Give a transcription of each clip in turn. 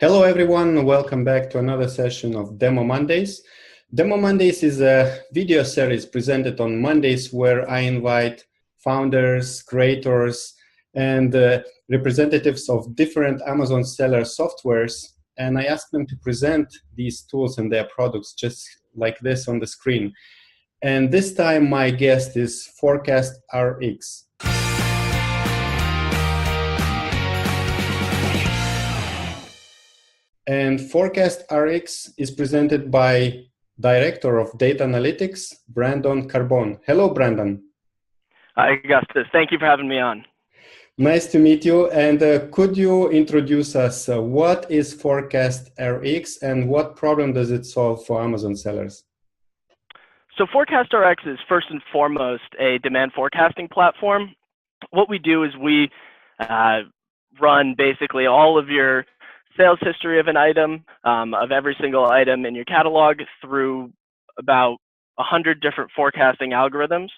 Hello everyone, welcome back to another session of Demo Mondays. Demo Mondays is a video series presented on Mondays where I invite founders, creators, and representatives of different Amazon seller softwares, and I ask them to present these tools and their products just like this on the screen. And this time my guest is ForecastRx. And ForecastRx is presented by Director of Data Analytics, Brandon Carbone. Hello, Brandon. Hi, Augustus. Thank you for having me on. Nice to meet you. And could you introduce us? What is ForecastRx and what problem does it solve for Amazon sellers? So ForecastRx is first and foremost a demand forecasting platform. What we do is we run basically all of your sales history of an item, of every single item in your catalog through about 100 different forecasting algorithms.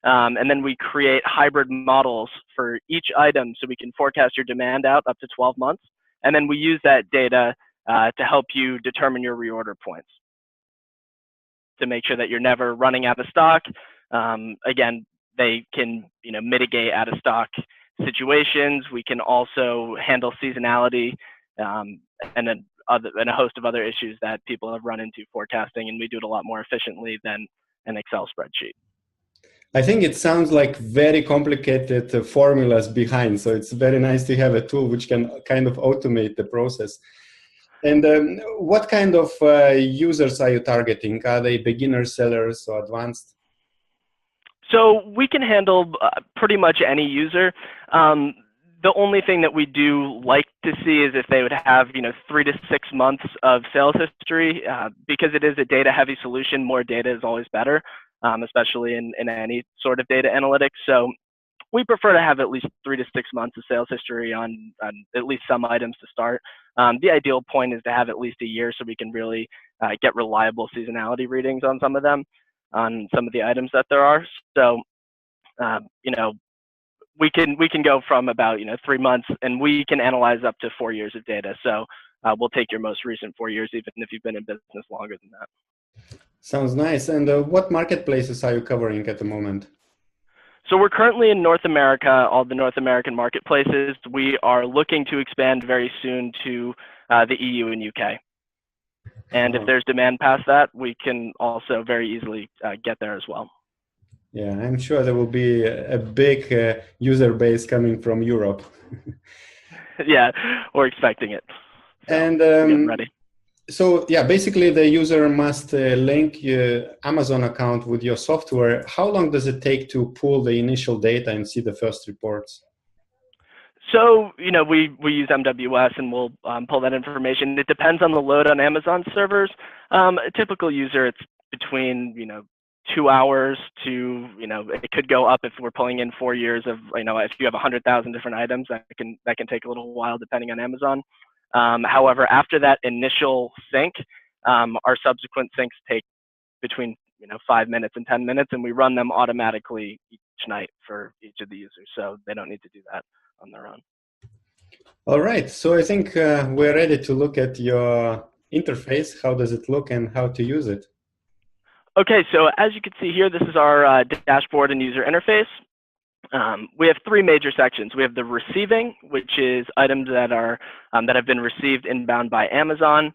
And then we create hybrid models for each item so we can forecast your demand out up to 12 months. And then we use that data to help you determine your reorder points to make sure that you're never running out of stock. Again, they can mitigate out of stock situations. We can also handle seasonality and a host of other issues that people have run into forecasting, and we do it a lot more efficiently than an Excel spreadsheet. I think it sounds like very complicated formulas behind, so it's very nice to have a tool which can kind of automate the process. And what kind of users are you targeting? Are they beginner sellers or advanced? So we can handle pretty much any user. The only thing that we do like to see is if they would have 3 to 6 months of sales history. Because it is a data-heavy solution, more data is always better, especially in any sort of data analytics. So we prefer to have at least 3 to 6 months of sales history on at least some items to start. The ideal point is to have at least a year so we can really get reliable seasonality readings on some of them, on some of the items that there are. So, we can go from about 3 months, and we can analyze up to 4 years of data. So we'll take your most recent 4 years, even if you've been in business longer than that. Sounds nice. And what marketplaces are you covering at the moment? So we're currently in North America, all the North American marketplaces. We are looking to expand very soon to the EU and UK. And if there's demand past that, we can also very easily get there as well. Yeah, I'm sure there will be a big user base coming from Europe. Yeah, we're expecting it. So and getting ready. So yeah, basically the user must link your Amazon account with your software. How long does it take to pull the initial data and see the first reports? So, we use MWS and we'll pull that information. It depends on the load on Amazon servers. A typical user, it's between, 2 hours to, it could go up if we're pulling in 4 years of, if you have 100,000 different items, that can take a little while depending on Amazon. However, after that initial sync, our subsequent syncs take between 5 minutes and 10 minutes, and we run them automatically each night for each of the users, so they don't need to do that on their own. All right, so I think we're ready to look at your interface. How does it look and how to use it? Okay, so as you can see here, this is our dashboard and user interface. We have 3 major sections. We have the receiving, which is items that are that have been received inbound by Amazon.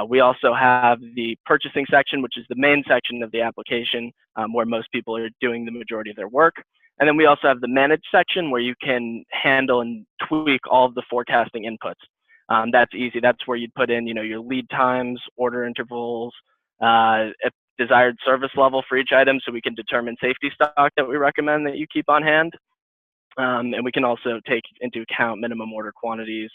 We also have the purchasing section, which is the main section of the application where most people are doing the majority of their work. And then we also have the manage section where you can handle and tweak all of the forecasting inputs. That's easy. That's where you'd put in, your lead times, order intervals, desired service level for each item, so we can determine safety stock that we recommend that you keep on hand. And we can also take into account minimum order quantities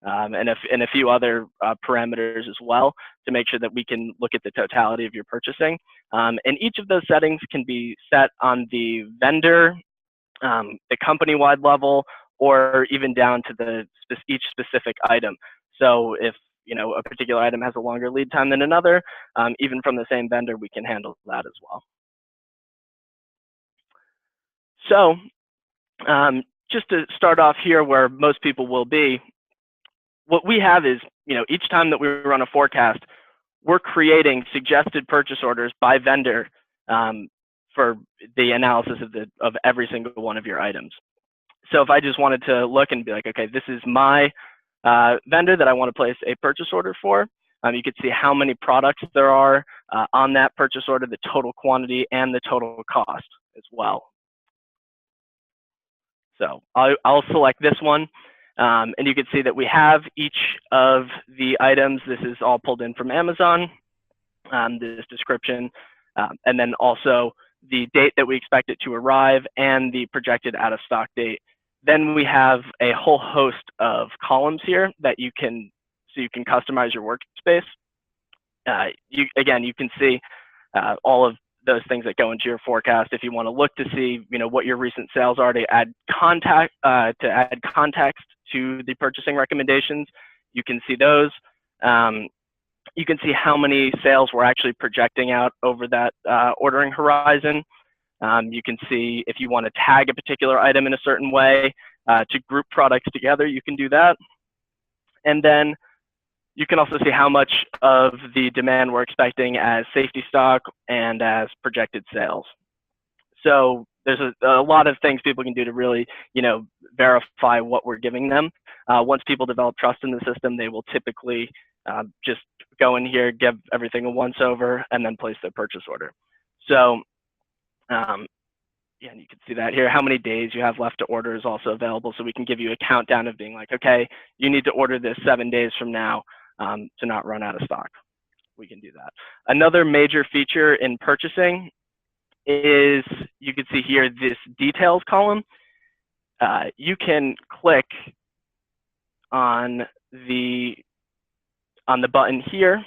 and a few other parameters as well to make sure that we can look at the totality of your purchasing. And each of those settings can be set on the vendor, the company-wide level, or even down to each specific item. So if a particular item has a longer lead time than another, even from the same vendor, we can handle that as well. So just to start off here where most people will be, what we have is, each time that we run a forecast, we're creating suggested purchase orders by vendor for the analysis of every single one of your items. So if I just wanted to look and be like, okay, this is my vendor that I want to place a purchase order for, you can see how many products there are on that purchase order, the total quantity, and the total cost as well. So I'll select this one, and you can see that we have each of the items. This is all pulled in from Amazon, this description, and then also the date that we expect it to arrive and the projected out of stock date. Then we have a whole host of columns here that you can customize your workspace. Again, you can see all of those things that go into your forecast. If you want to look to see, what your recent sales are, to add context to the purchasing recommendations, you can see those. You can see how many sales we're actually projecting out over that ordering horizon. You can see if you want to tag a particular item in a certain way to group products together, you can do that. And then you can also see how much of the demand we're expecting as safety stock and as projected sales. So there's a lot of things people can do to really, verify what we're giving them. Once people develop trust in the system, they will typically just go in here, give everything a once over, and then place their purchase order. So yeah, and you can see that here. How many days you have left to order is also available. So we can give you a countdown of being like, okay, you need to order this 7 days from now to not run out of stock. We can do that. Another major feature in purchasing is, you can see here, this details column. You can click on the button here,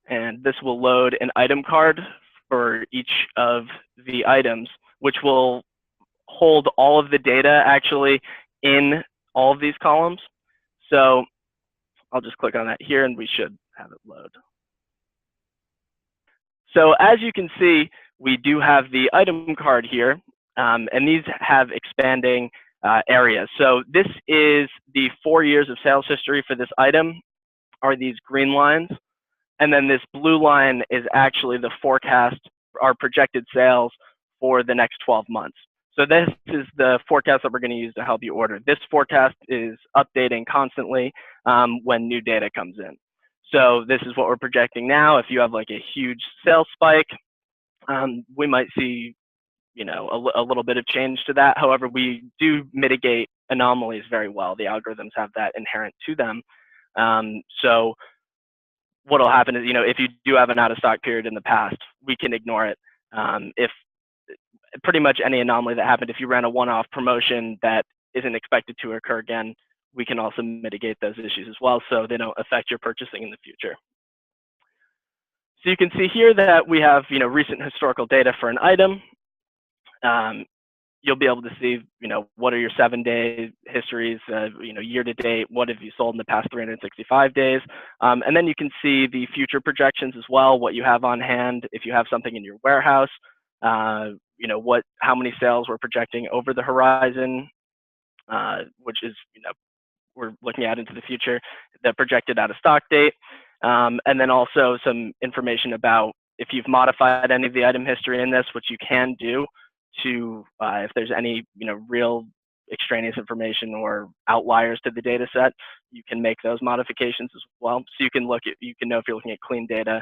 and this will load an item card for each of the items, which will hold all of the data actually in all of these columns. So I'll just click on that here and we should have it load. So as you can see, we do have the item card here, and these have expanding areas. So this is the 4 years of sales history for this item, are these green lines. And then this blue line is actually the forecast, our projected sales for the next 12 months. So this is the forecast that we're going to use to help you order. This forecast is updating constantly when new data comes in. So this is what we're projecting now. If you have like a huge sales spike, we might see, a little bit of change to that. However, we do mitigate anomalies very well. The algorithms have that inherent to them. So what will happen is, if you do have an out of stock period in the past, we can ignore it. If pretty much any anomaly that happened, if you ran a one-off promotion that isn't expected to occur again, we can also mitigate those issues as well, so they don't affect your purchasing in the future. So you can see here that we have, recent historical data for an item. You'll be able to see, what are your 7-day histories, year to date, what have you sold in the past 365 days. And then you can see the future projections as well, what you have on hand, if you have something in your warehouse, how many sales we're projecting over the horizon, which is, we're looking at into the future, the projected out of stock date. And then also some information about if you've modified any of the item history in this, which you can do, to if there's any real extraneous information or outliers to the data set, you can make those modifications as well. So you can know if you're looking at clean data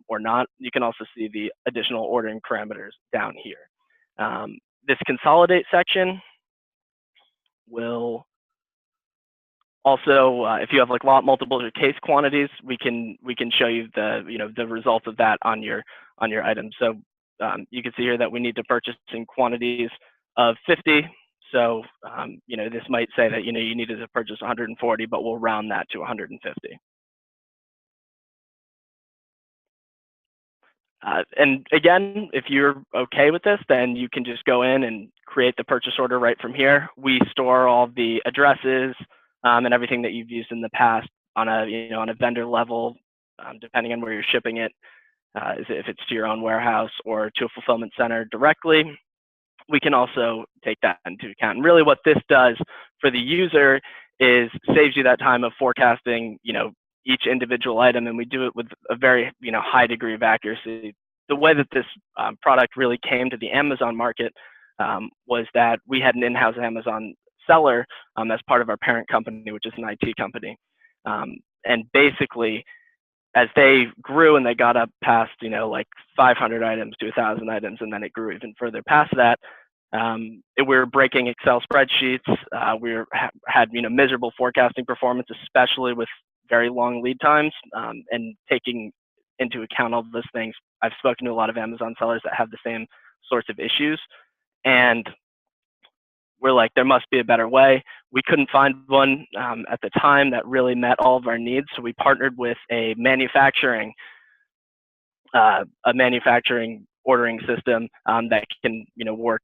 or not. You can also see the additional ordering parameters down here. This consolidate section will also, if you have like lot multiples or case quantities, we can show you the result of that on your item. So you can see here that we need to purchase in quantities of 50. So this might say that you needed to purchase 140, but we'll round that to 150. And again, if you're okay with this, then you can just go in and create the purchase order right from here. We store all the addresses and everything that you've used in the past on a vendor level, depending on where you're shipping it. If it's to your own warehouse or to a fulfillment center directly, we can also take that into account. And really what this does for the user is saves you that time of forecasting, each individual item, and we do it with a very, high degree of accuracy. The way that this product really came to the Amazon market was that we had an in-house Amazon seller as part of our parent company, which is an IT company. And basically, as they grew and they got up past, like 500 items to 1,000 items, and then it grew even further past that, we were breaking Excel spreadsheets. We had miserable forecasting performance, especially with very long lead times, and taking into account all of those things. I've spoken to a lot of Amazon sellers that have the same sorts of issues, and we're like, there must be a better way. We couldn't find one at the time that really met all of our needs, so we partnered with a manufacturing ordering system that can work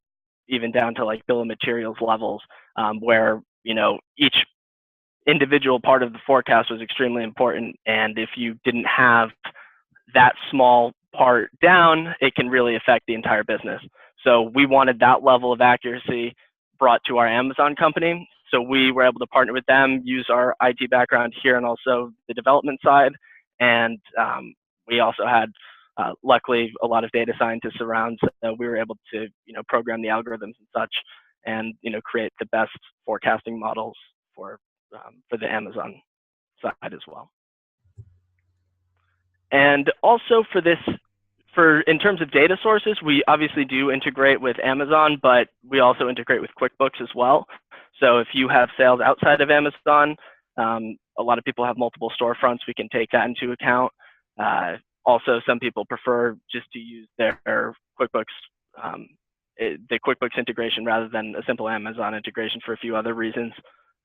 even down to like bill of materials levels, where each individual part of the forecast was extremely important, and if you didn't have that small part down, it can really affect the entire business. So we wanted that level of accuracy brought to our Amazon company. So we were able to partner with them, use our IT background here and also the development side. And we also had, luckily, a lot of data scientists around, so we were able to, program the algorithms and such, and create the best forecasting models for the Amazon side as well. And also in terms of data sources, we obviously do integrate with Amazon, but we also integrate with QuickBooks as well. So if you have sales outside of Amazon, a lot of people have multiple storefronts. We can take that into account. Also, some people prefer just to use their QuickBooks, the QuickBooks integration rather than a simple Amazon integration for a few other reasons.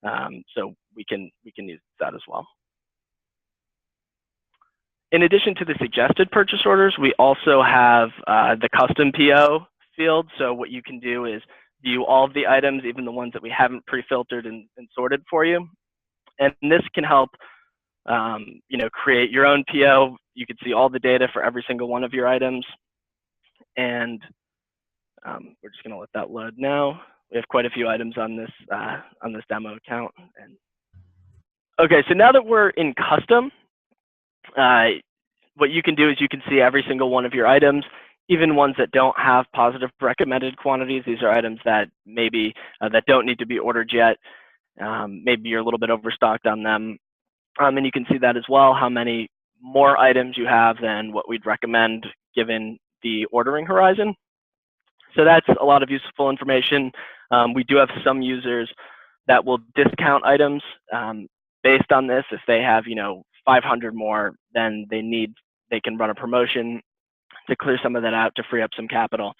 So we can use that as well. In addition to the suggested purchase orders, we also have the custom PO field. So what you can do is view all of the items, even the ones that we haven't pre-filtered and sorted for you. And this can help, create your own PO. You can see all the data for every single one of your items. And we're just going to let that load now. We have quite a few items on this demo account. Okay, so now that we're in custom, what you can do is you can see every single one of your items, even ones that don't have positive recommended quantities. These are items that maybe that don't need to be ordered yet. Maybe you're a little bit overstocked on them. And you can see that as well, how many more items you have than what we'd recommend given the ordering horizon. So that's a lot of useful information. We do have some users that will discount items based on this. If they have, 500 more than they need, they can run a promotion to clear some of that out to free up some capital.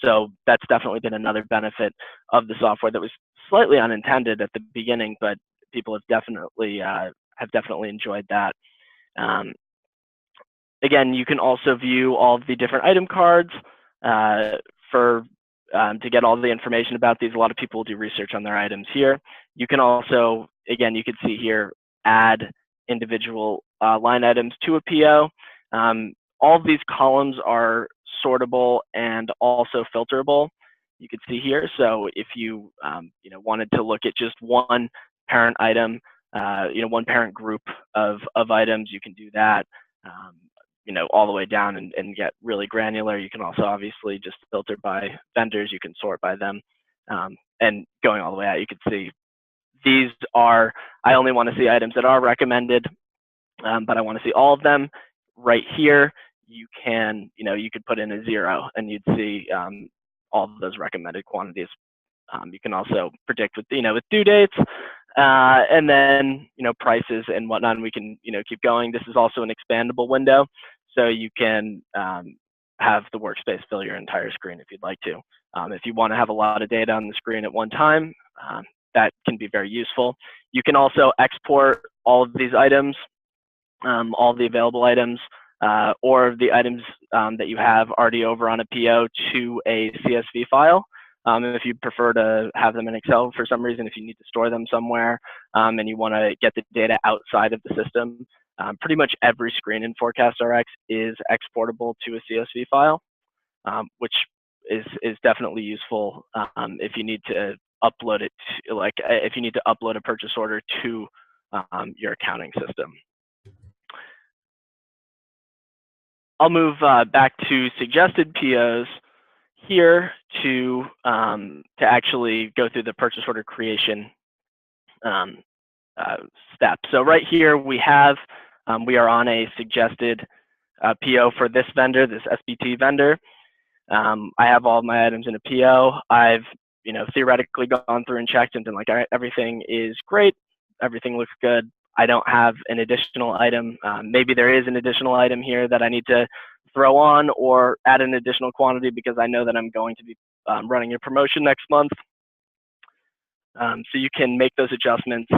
So that's definitely been another benefit of the software that was slightly unintended at the beginning, but people have definitely enjoyed that. Again, you can also view all of the different item cards to get all the information about these. A lot of people do research on their items here. You can also, again, you can see here, add individual line items to a PO. All of these columns are sortable and also filterable. You can see here. So if you wanted to look at just one parent item, one parent group of items, you can do that. All the way down and get really granular. You can also obviously just filter by vendors. You can sort by them, and going all the way out, you can see these are. I only want to see items that are recommended, but I want to see all of them. Right here, you can you could put in a 0, and you'd see all of those recommended quantities. You can also predict with with due dates, and then prices and whatnot. And we can keep going. This is also an expandable window, so you can have the workspace fill your entire screen if you'd like to. If you want to have a lot of data on the screen at one time, that can be very useful. You can also export all of these items, all the available items, or the items that you have already over on a PO to a CSV file. If you prefer to have them in Excel for some reason, if you need to store them somewhere and you want to get the data outside of the system, pretty much every screen in ForecastRx is exportable to a CSV file, which is definitely useful if you need to upload it to, like if you need to upload a purchase order to your accounting system. I'll move back to suggested POs here to actually go through the purchase order creation step. So right here we have, we are on a suggested PO for this vendor, this SBT vendor. I have all of my items in a PO. I've, theoretically gone through and checked and been like, all right, everything is great. Everything looks good. I don't have an additional item. Maybe there is an additional item here that I need to throw on or add an additional quantity because I know that I'm going to be running a promotion next month. So you can make those adjustments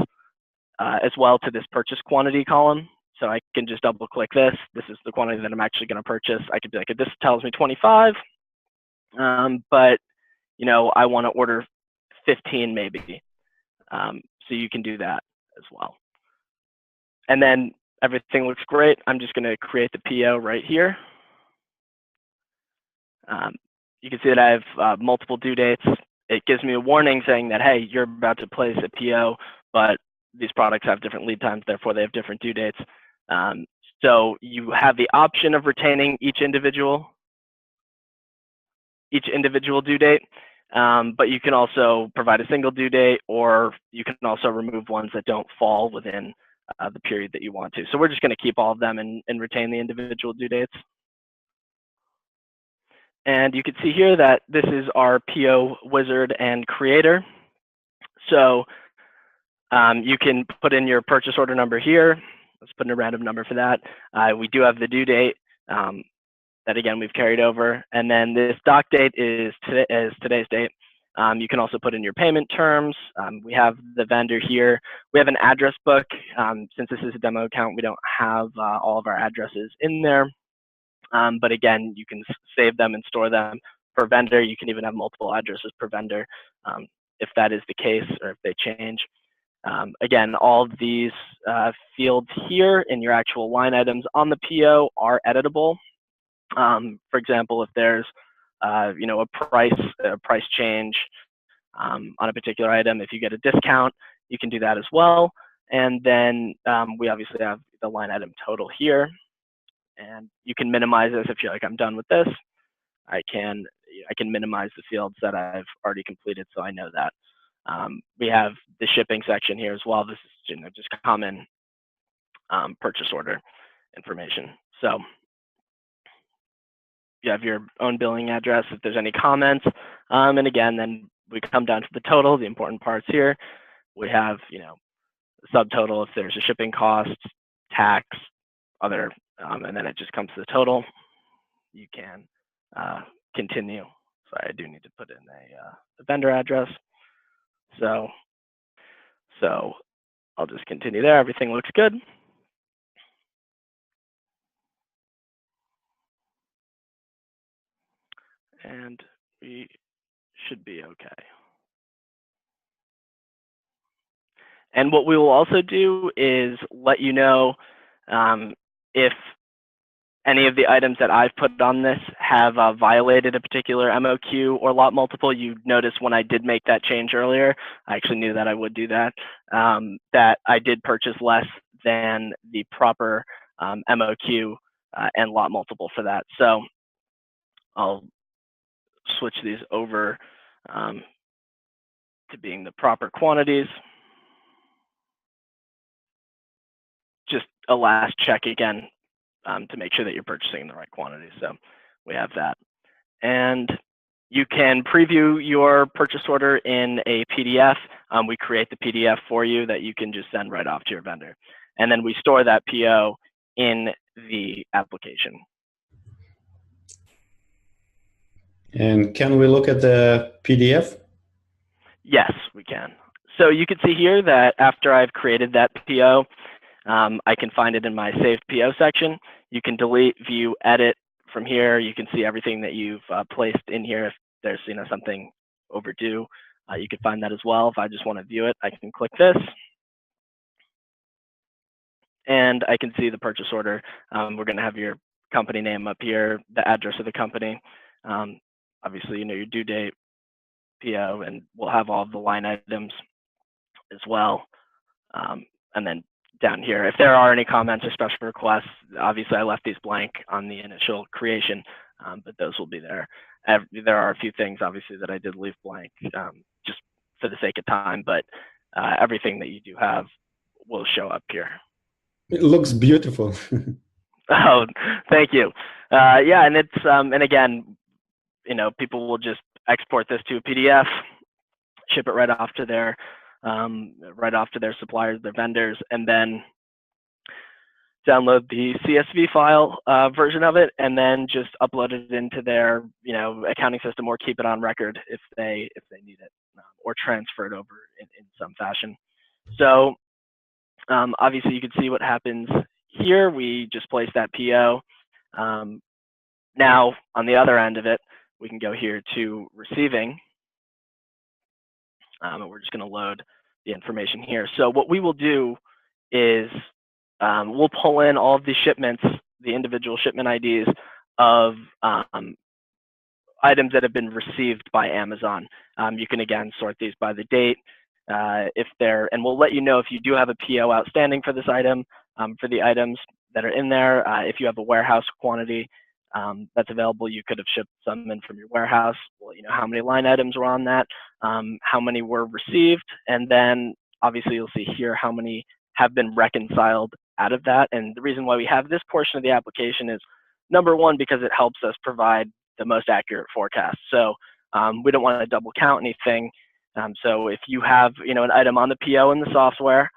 as well to this purchase quantity column. So I can just double click this. This is the quantity that I'm actually going to purchase. I could be like, this tells me 25, but I want to order 15 maybe. So you can do that as well. And then everything looks great. I'm just going to create the PO right here. You can see that I have multiple due dates. It gives me a warning saying that, hey, you're about to place a PO, but these products have different lead times, therefore they have different due dates. So you have the option of retaining each individual due date, but you can also provide a single due date, or you can also remove ones that don't fall within the period that you want to. So we're just going to keep all of them and retain the individual due dates. And you can see here that this is our PO wizard and creator. So you can put in your purchase order number here. Let's put in a random number for that. We do have the due date that, again, we've carried over. And then this doc date is today's date. You can also put in your payment terms. We have the vendor here. We have an address book. Since this is a demo account, we don't have all of our addresses in there. But again, you can save them and store them per vendor. You can even have multiple addresses per vendor if that is the case or if they change. Again, all of these fields here in your actual line items on the PO are editable. For example, if there's a price change on a particular item, if you get a discount, you can do that as well. And then we obviously have the line item total here. And you can minimize this if you're like, I'm done with this. I can minimize the fields that I've already completed, so I know that. We have the shipping section here as well. This is just common purchase order information. So you have your own billing address if there's any comments. And again, then we come down to the total, the important parts here. We have, subtotal if there's a shipping cost, tax, other, and then it just comes to the total. You can continue. Sorry, I do need to put in a vendor address. So I'll just continue there. Everything looks good. And we should be okay. And what we will also do is let you know if any of the items that I've put on this have violated a particular MOQ or lot multiple. You notice when I did make that change earlier, I actually knew that I would do that, that I did purchase less than the proper MOQ and lot multiple for that. So I'll switch these over to being the proper quantities. Just a last check again to make sure that you're purchasing the right quantity. So we have that. And you can preview your purchase order in a PDF. We create the PDF for you that you can just send right off to your vendor. And then we store that PO in the application. And can we look at the PDF? Yes, we can. So you can see here that after I've created that PO, I can find it in my saved PO section. You can delete, view, edit from here. You can see everything that you've placed in here. If there's something overdue, you can find that as well. If I just want to view it, I can click this. And I can see the purchase order. We're going to have your company name up here, the address of the company. Obviously, your due date, PO, and we'll have all of the line items as well. And then down here, if there are any comments or special requests, obviously I left these blank on the initial creation, but those will be there. There are a few things, obviously, that I did leave blank just for the sake of time, but everything that you do have will show up here. It looks beautiful. Oh, thank you. Yeah, and it's and again, you know, people will just export this to a PDF, ship it right off to their suppliers, their vendors, and then download the CSV file version of it, and then just upload it into their, you know, accounting system, or keep it on record if they need it, or transfer it over in some fashion. So obviously you can see what happens here. We just place that PO. Now on the other end of it, we can go here to receiving, and we're just going to load the information here. So what we will do is we'll pull in all of the shipments, the individual shipment IDs of items that have been received by Amazon. You can again sort these by the date, and we'll let you know if you do have a PO outstanding for this item, for the items that are in there. If you have a warehouse quantity that's available, you could have shipped some in from your warehouse. Well, you know how many line items were on that, how many were received, and then obviously you'll see here how many have been reconciled out of that. And the reason why we have this portion of the application is, number one, because it helps us provide the most accurate forecast. So we don't want to double count anything. So if you have, you know, an item on the PO in the software,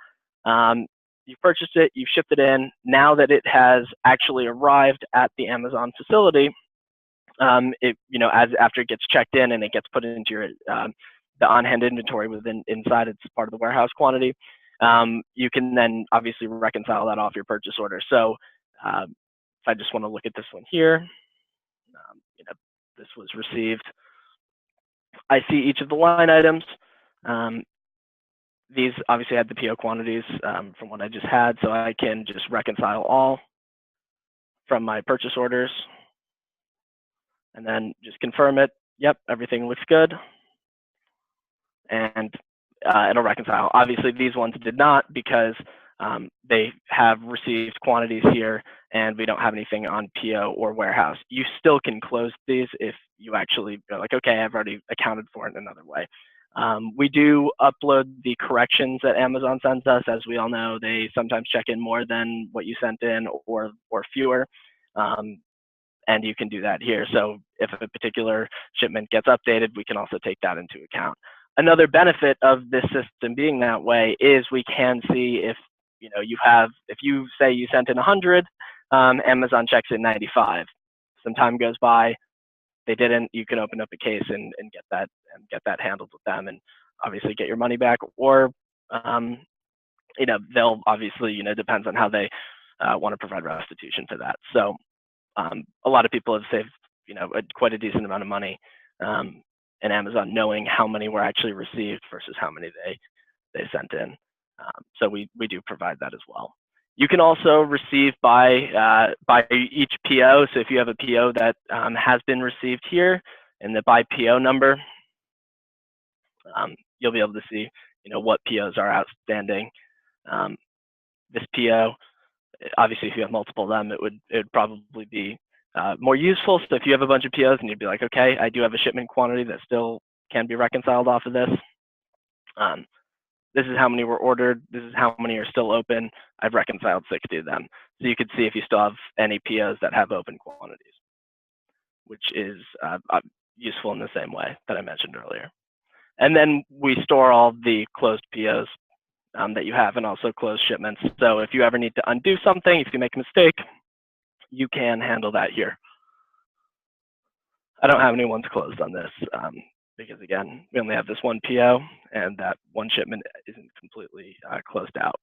you purchased it, you shipped it in. Now that it has actually arrived at the Amazon facility, you know, after it gets checked in and it gets put into your the on-hand inventory inside, it's part of the warehouse quantity. You can then obviously reconcile that off your purchase order. So if I just want to look at this one here, you know, this was received. I see each of the line items. These obviously had the PO quantities from what I just had, so I can just reconcile all from my purchase orders and then just confirm it. Yep, everything looks good. And it'll reconcile. Obviously, these ones did not, because they have received quantities here and we don't have anything on PO or warehouse. You still can close these if you actually go like, okay, I've already accounted for it in another way. We do upload the corrections that Amazon sends us. As we all know, they sometimes check in more than what you sent in, or fewer. And you can do that here. So if a particular shipment gets updated, we can also take that into account. Another benefit of this system being that way is we can see if, you know, if you say you sent in 100, Amazon checks in 95. Some time goes by, they didn't, you can open up a case and get that handled with them, and obviously get your money back. Or you know, they'll obviously, you know, depends on how they want to provide restitution for that. So a lot of people have saved, you know, quite a decent amount of money in Amazon, knowing how many were actually received versus how many they sent in. So we do provide that as well. You can also receive by each PO. So if you have a PO that has been received here, and the by PO number, you'll be able to see, you know, what POs are outstanding. This PO, obviously, if you have multiple of them, it would probably be more useful. So if you have a bunch of POs and you'd be like, okay, I do have a shipment quantity that still can be reconciled off of this. This is how many were ordered. This is how many are still open. I've reconciled 60 of them. So you could see if you still have any POs that have open quantities, which is useful in the same way that I mentioned earlier. And then we store all the closed POs that you have, and also closed shipments. So if you ever need to undo something, if you make a mistake, you can handle that here. I don't have any ones closed on this because, again, we only have this one PO, and that one shipment isn't completely closed out.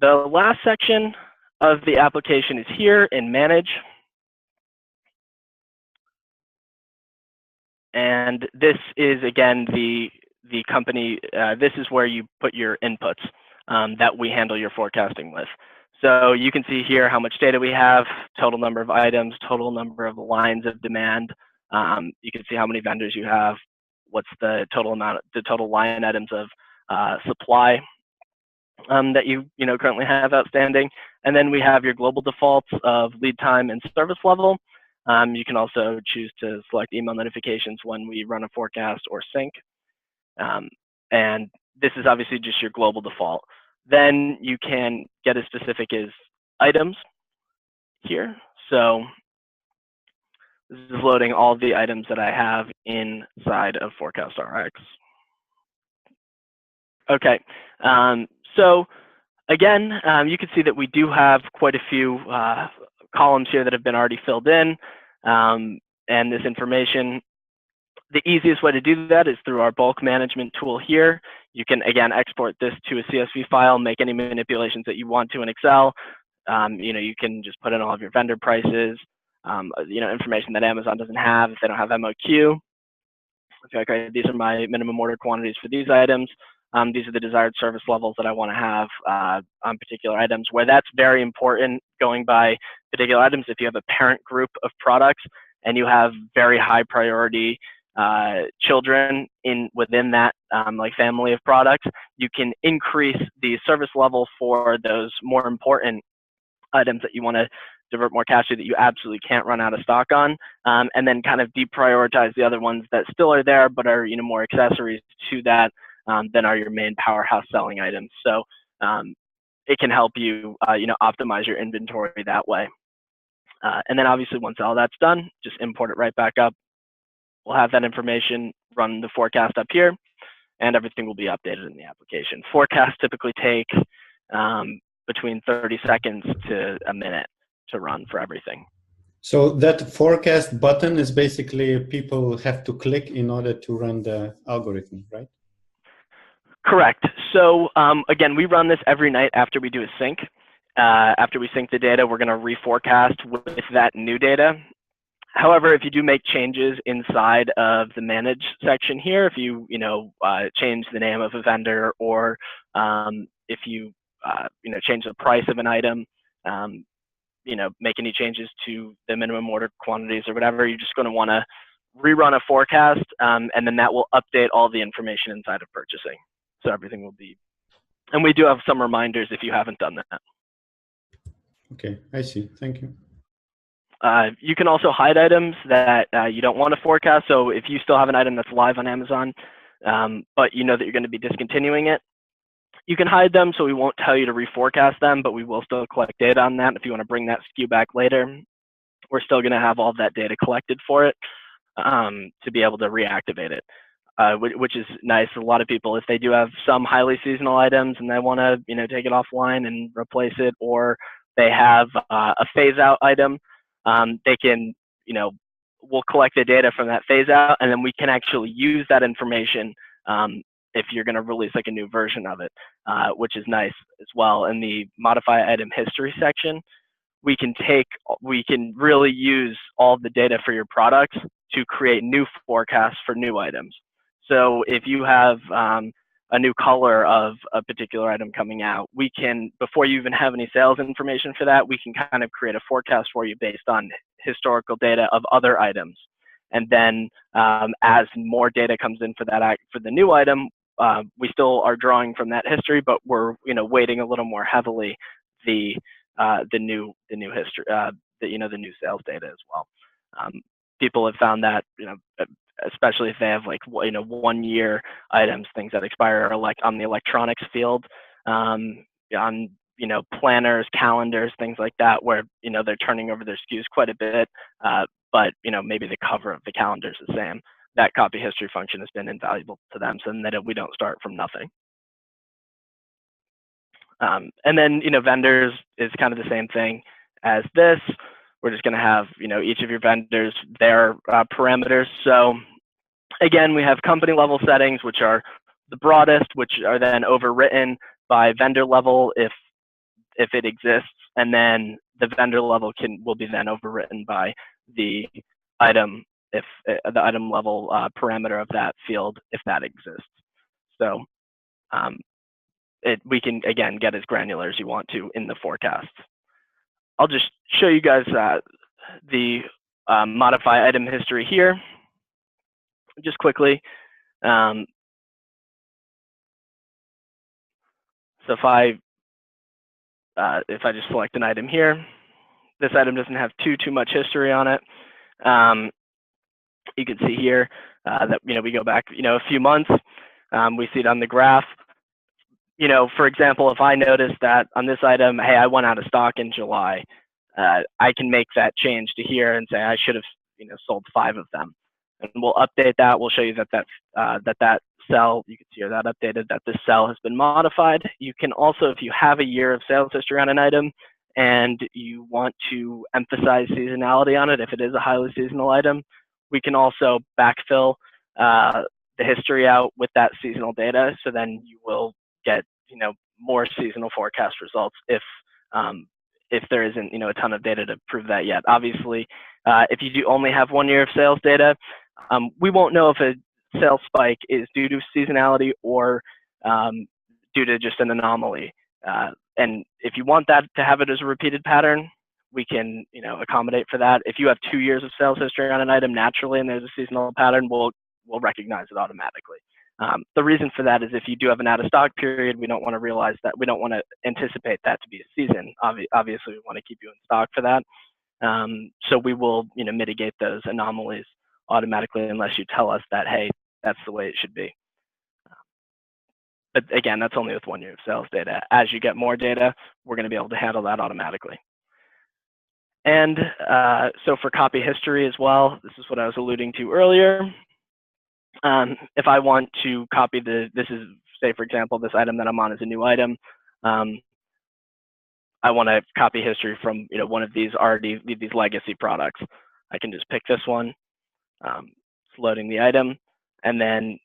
The last section of the application is here in Manage. And this is, again, the company, this is where you put your inputs that we handle your forecasting with. So you can see here how much data we have, total number of items, total number of lines of demand. You can see how many vendors you have, what's the total amount, the total line items of supply that you currently have outstanding. And then we have your global defaults of lead time and service level. You can also choose to select email notifications when we run a forecast or sync. And this is obviously just your global default. Then you can get as specific as items here. So this is loading all the items that I have inside of ForecastRx. Okay, so again, you can see that we do have quite a few columns here that have been already filled in, and this information. The easiest way to do that is through our bulk management tool here. You can, again, export this to a CSV file, make any manipulations that you want to in Excel. You can just put in all of your vendor prices, information that Amazon doesn't have if they don't have MOQ. Okay, these are my minimum order quantities for these items. These are the desired service levels that I want to have on particular items, where that's very important going by particular items. If you have a parent group of products and you have very high priority children within that family of products, you can increase the service level for those more important items that you want to divert more cash to, that you absolutely can't run out of stock on, and then kind of deprioritize the other ones that still are there but are more accessories to that than are your main powerhouse selling items. So it can help you optimize your inventory that way. And then obviously once all that's done, just import it right back up. We'll have that information, run the forecast up here, and everything will be updated in the application. Forecasts typically take between 30 seconds to a minute to run for everything. So that forecast button is basically people have to click in order to run the algorithm, right? Correct. So again, we run this every night after we do a sync. After we sync the data, we're going to reforecast with that new data. However, if you do make changes inside of the manage section here, if you change the name of a vendor, or if you change the price of an item, make any changes to the minimum order quantities or whatever, you're just going to want to rerun a forecast, and then that will update all the information inside of purchasing. So everything will be, and we do have some reminders if you haven't done that. Okay, I see. Thank you. You can also hide items that you don't want to forecast. So if you still have an item that's live on Amazon, but you know that you're going to be discontinuing it, you can hide them, so we won't tell you to reforecast them, but we will still collect data on that. If you want to bring that SKU back later, we're still going to have all of that data collected for it to be able to reactivate it, which is nice. A lot of people, if they do have some highly seasonal items and they want to take it offline and replace it, or they have a phase out item, they can, we'll collect the data from that phase out, and then we can actually use that information if you're going to release like a new version of it, which is nice as well. In the modify item history section, we can really use all the data for your products to create new forecasts for new items. So if you have a new color of a particular item coming out, we can, before you even have any sales information for that, we can kind of create a forecast for you based on historical data of other items. And then as more data comes in for the new item, we still are drawing from that history, but we're weighting a little more heavily the new history, the new sales data as well. People have found that especially if they have 1 year items, things that expire, or on the electronics field, on planners, calendars, things like that, where they're turning over their SKUs quite a bit, but maybe the cover of the calendar is the same. That copy history function has been invaluable to them, so that we don't start from nothing. And then vendors is kind of the same thing as this. We're just going to have each of your vendors, their parameters. So again, we have company level settings, which are the broadest, which are then overwritten by vendor level if it exists, and then the vendor level will be then overwritten by the item if the item level parameter of that field if that exists. So we can again get as granular as you want to in the forecast. I'll just show you guys the modify item history here, just quickly. So if I just select an item here, this item doesn't have too much history on it. You can see here that we go back a few months. We see it on the graph. For example, if I notice that on this item, hey, I went out of stock in July, I can make that change to here and say I should have sold 5 of them, and we'll update that. We'll show you that cell, you can see here that updated, that this cell has been modified. You can also, if you have a year of sales history on an item and you want to emphasize seasonality on it, if it is a highly seasonal item, we can also backfill the history out with that seasonal data. So then you will get more seasonal forecast results if there isn't a ton of data to prove that yet. Obviously, if you do only have 1 year of sales data, we won't know if a sales spike is due to seasonality or due to just an anomaly. And if you want that to have it as a repeated pattern, we can accommodate for that. If you have 2 years of sales history on an item naturally and there's a seasonal pattern, we'll recognize it automatically. The reason for that is if you do have an out of stock period, we don't want to realize that, we don't want to anticipate that to be a season. Obviously, we want to keep you in stock for that. So we will mitigate those anomalies automatically unless you tell us that, hey, that's the way it should be. But again, that's only with 1 year of sales data. As you get more data, we're going to be able to handle that automatically. And so for copy history as well, this is what I was alluding to earlier. If I want to copy this is, say for example, this item that I'm on is a new item. I want to copy history from one of these legacy products. I can just pick this one. It's loading the item, and then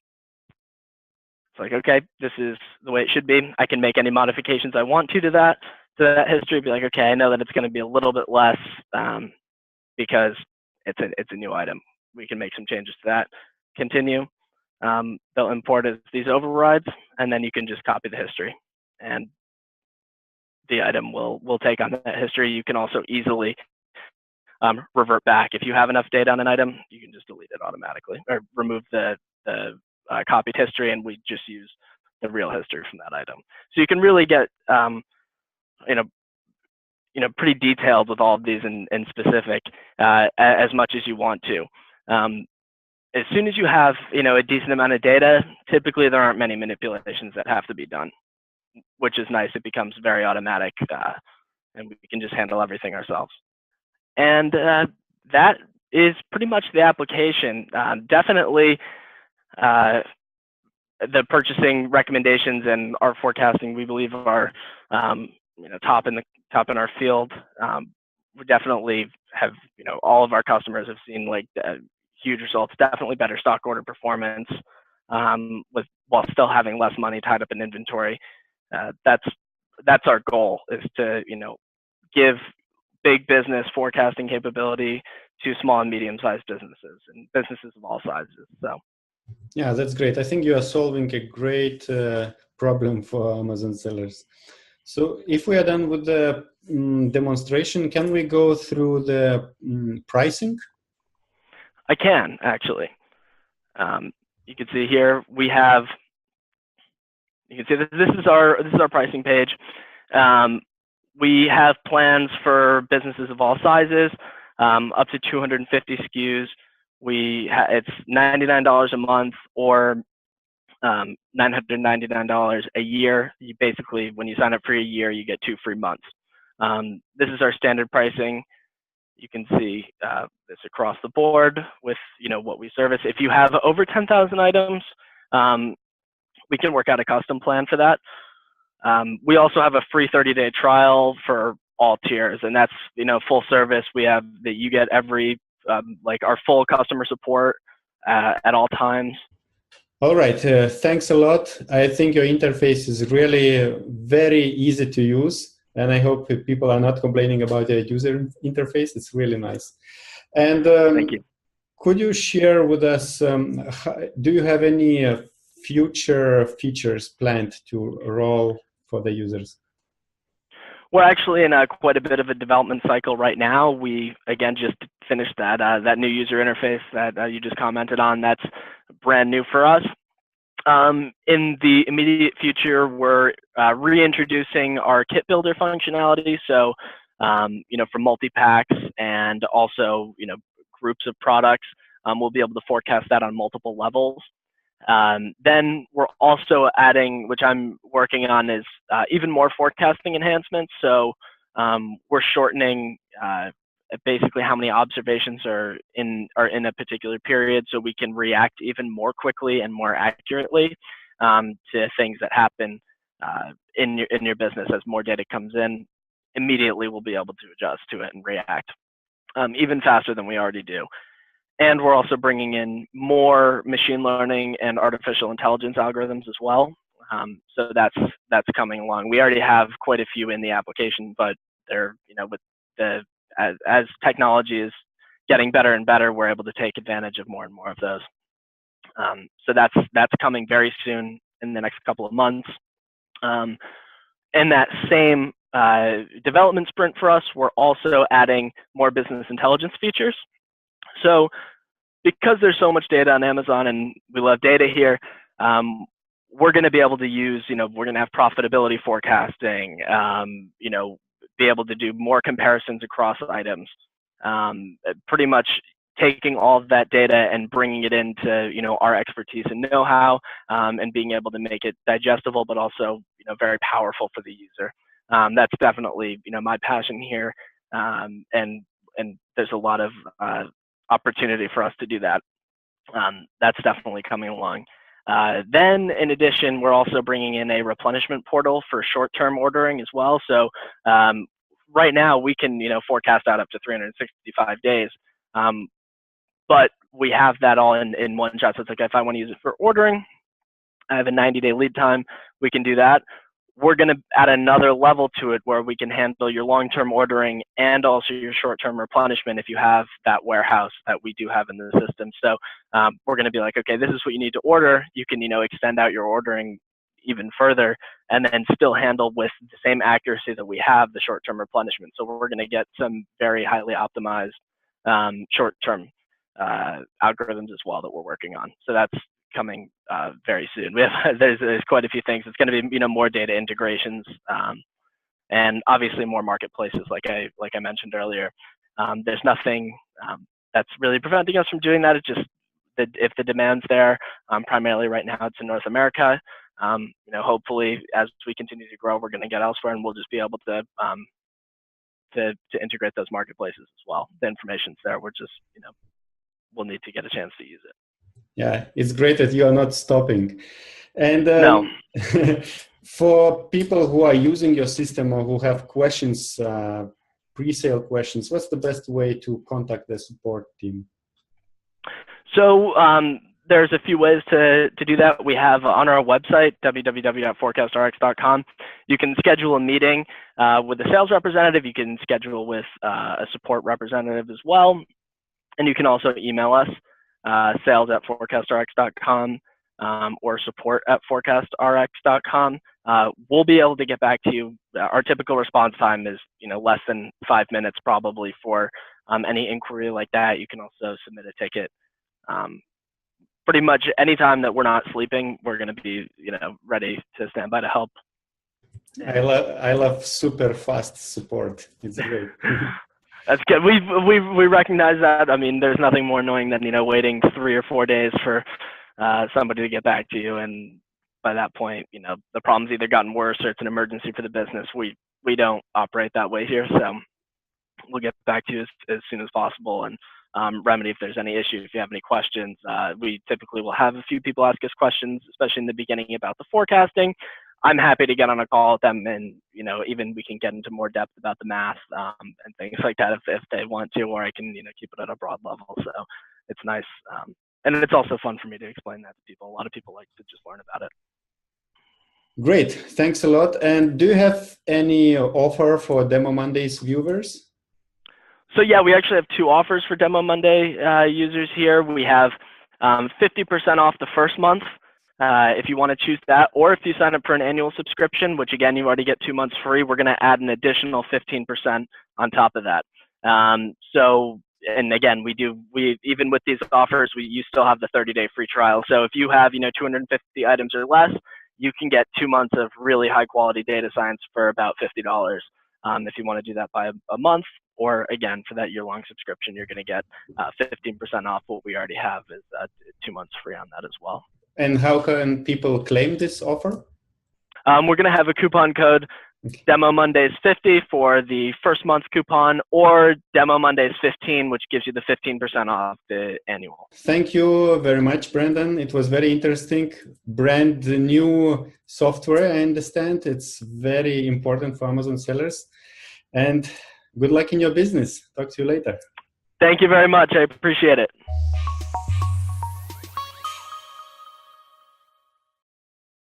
it's like, okay, this is the way it should be. I can make any modifications I want to that history. Be like, okay, I know that it's going to be a little bit less because it's a new item. We can make some changes to that. Continue. They'll import as these overrides, and then you can just copy the history, and the item will take on that history. You can also easily revert back. If you have enough data on an item, you can just delete it automatically or remove the copied history, and we just use the real history from that item. So you can really get pretty detailed with all of these in specific as much as you want to. As soon as you have a decent amount of data, typically there aren't many manipulations that have to be done, which is nice. It becomes very automatic, and we can just handle everything ourselves. And that is pretty much the application. Definitely the purchasing recommendations and our forecasting, we believe, are top in our field. We definitely have all of our customers have seen huge results. Definitely better stock order performance while still having less money tied up in inventory. That's our goal, is to give big business forecasting capability to small and medium-sized businesses and businesses of all sizes. So yeah, that's great. I think you are solving a great problem for Amazon sellers. So if we are done with the demonstration, can we go through the pricing? I can, actually. You can see here we have. You can see this is our pricing page. We have plans for businesses of all sizes, up to 250 SKUs. It's $99 a month or $999 a year. You basically, when you sign up for a year, you get 2 free months. This is our standard pricing. You can see this across the board with what we service. If you have over 10,000 items, we can work out a custom plan for that. We also have a free 30-day trial for all tiers, and that's full service. We have that you get every our full customer support at all times. All right, thanks a lot. I think your interface is really very easy to use, and I hope people are not complaining about the user interface. It's really nice. And thank you. Could you share with us, do you have any future features planned to roll for the users? We're actually in quite a bit of a development cycle right now. We, again, just finished that new user interface that you just commented on. That's brand new for us. In the immediate future, we're reintroducing our kit builder functionality. So, for multi-packs and also, groups of products, we'll be able to forecast that on multiple levels. Then we're also adding, which I'm working on, is even more forecasting enhancements. So we're shortening basically how many observations are in a particular period, so we can react even more quickly and more accurately to things that happen in your business. As more data comes in, immediately we'll be able to adjust to it and react even faster than we already do. And we're also bringing in more machine learning and artificial intelligence algorithms as well. So that's coming along. We already have quite a few in the application, but they're, with the as technology is getting better and better, we're able to take advantage of more and more of those. So that's coming very soon in the next couple of months. And that same development sprint for us, we're also adding more business intelligence features. So because there's so much data on Amazon and we love data here, we're going to be able to use, we're going to have profitability forecasting, be able to do more comparisons across items, pretty much taking all of that data and bringing it into, our expertise and know-how, and being able to make it digestible, but also, very powerful for the user. That's definitely, my passion here. And there's a lot of opportunity for us to do that. That's definitely coming along. Then, in addition, we're also bringing in a replenishment portal for short-term ordering as well. So right now, we can forecast out up to 365 days, but we have that all in one shot. So it's like if I want to use it for ordering, I have a 90-day lead time. We can do that. We're going to add another level to it where we can handle your long-term ordering and also your short-term replenishment if you have that warehouse that we do have in the system. So we're going to be like, okay, this is what you need to order. You can, extend out your ordering even further and then still handle with the same accuracy that we have the short-term replenishment. So we're going to get some very highly optimized short-term algorithms as well that we're working on. So that's coming very soon. We have there's quite a few things. It's going to be more data integrations and obviously more marketplaces like I mentioned earlier. There's nothing that's really preventing us from doing that. It's just that if the demand's there, primarily right now it's in North America. Hopefully as we continue to grow, we're going to get elsewhere, and we'll just be able to integrate those marketplaces as well. The information's there. We're just we'll need to get a chance to use it. Yeah, it's great that you are not stopping. And no. For people who are using your system or who have questions, pre-sale questions, what's the best way to contact the support team? So there's a few ways to do that. We have on our website, www.ForecastRx.com, you can schedule a meeting with a sales representative. You can schedule with a support representative as well. And you can also email us, sales@ForecastRx.com or support@ForecastRx.com. We'll be able to get back to you. Our typical response time is less than 5 minutes probably for any inquiry like that. You can also submit a ticket. Pretty much anytime that we're not sleeping, we're going to be ready to stand by to help. I love super fast support. It's great. That's good. We recognize that. I mean, there's nothing more annoying than waiting 3 or 4 days for somebody to get back to you, and by that point, the problem's either gotten worse or it's an emergency for the business. We don't operate that way here, so we'll get back to you as soon as possible and remedy if there's any issue. If you have any questions, we typically will have a few people ask us questions, especially in the beginning about the forecasting. I'm happy to get on a call with them, and even we can get into more depth about the math and things like that if they want to, or I can keep it at a broad level. So it's nice, and it's also fun for me to explain that to people. A lot of people like to just learn about it. Great, thanks a lot. And do you have any offer for Demo Mondays viewers? So yeah, we actually have 2 offers for Demo Monday users here. We have 50% off the first month. If you want to choose that, or if you sign up for an annual subscription, which again, you already get 2 months free, we're going to add an additional 15% on top of that. So and again, we even with these offers, you still have the 30-day free trial. So if you have 250 items or less, you can get 2 months of really high quality data science for about $50. If you want to do that by a month, or again for that year-long subscription, you're going to get 15% off what we already have is 2 months free on that as well. And how can people claim this offer? We're going to have a coupon code, Demo Mondays 50 for the first month coupon, or Demo Mondays 15, which gives you the 15% off the annual. Thank you very much, Brandon. It was very interesting. Brand new software, I understand. It's very important for Amazon sellers. And good luck in your business. Talk to you later. Thank you very much. I appreciate it.